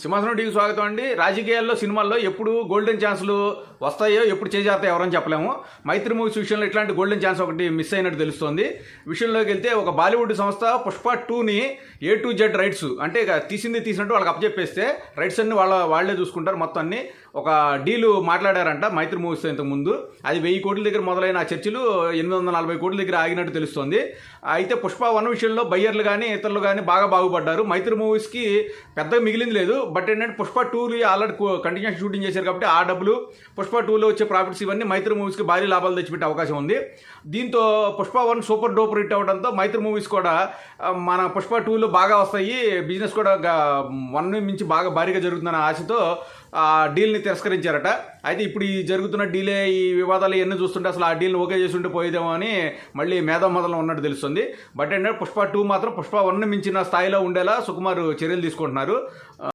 సింహాసనం టీవీకి స్వాగతం అండి. రాజకీయాల్లో సినిమాల్లో ఎప్పుడు గోల్డెన్ ఛాన్స్లు వస్తాయో ఎప్పుడు చేజారుతాయో ఎవరని చెప్పలేము. మైత్రి మూవీస్ విషయంలో ఇట్లాంటి గోల్డెన్ ఛాన్స్ ఒకటి మిస్ అయినట్టు తెలుస్తోంది. విషయంలోకి వెళ్తే ఒక బాలీవుడ్ సంస్థ పుష్ప 2ని A to Z రైట్స్ అంటే తీసినట్టు వాళ్ళకి అప్పచెప్పేస్తే రైట్స్ అన్ని వాళ్ళే చూసుకుంటారు. మొత్తం అన్ని ఒక డీలు మాట్లాడారంట మైత్రి మూవీస్ ఇంతకుముందు. అది 1000 కోట్ల దగ్గర మొదలైన ఆ చర్చలు 840 కోట్ల దగ్గర ఆగినట్టు తెలుస్తోంది. అయితే పుష్ప 1 విషయంలో బయ్యర్లు కానీ ఇతరులు కానీ బాగా బాగుపడ్డారు. మైత్రి మూవీస్కి పెద్దగా మిగిలింది లేదు. బట్ ఏంటంటే పుష్ప 2 ఆల్రెడీ కంటిన్యూషన్ షూటింగ్ చేశారు కాబట్టి ఆ డబ్బులు పుష్ప 2లో వచ్చే ప్రాఫిట్స్ ఇవన్నీ మైత్రి మూవీస్కి భారీ లాభాలు తెచ్చిపెట్టే అవకాశం ఉంది. దీంతో పుష్ప 1 సూపర్ డూపర్ హిట్ అవడంతో మైత్రి మూవీస్ కూడా మన పుష్ప 2లో బాగా వస్తాయి, బిజినెస్ కూడా 1 మించి బాగా భారీగా జరుగుతుందన్న ఆశతో ఆ డీల్ని తిరస్కరించారట. అయితే ఇప్పుడు ఈ జరుగుతున్న డీలే ఈ వివాదాలు ఇవన్నీ చూస్తుంటే అసలు ఆ డీల్ని ఓకే చేసి ఉంటే పోయేదేమో అని మళ్ళీ మేధోమదనం ఉన్నట్టు తెలుస్తుంది. బట్ ఏంటంటే పుష్ప 2 మాత్రం పుష్ప 1 మించిన స్థాయిలో ఉండేలా సుకుమార్ చర్యలు తీసుకుంటున్నారు.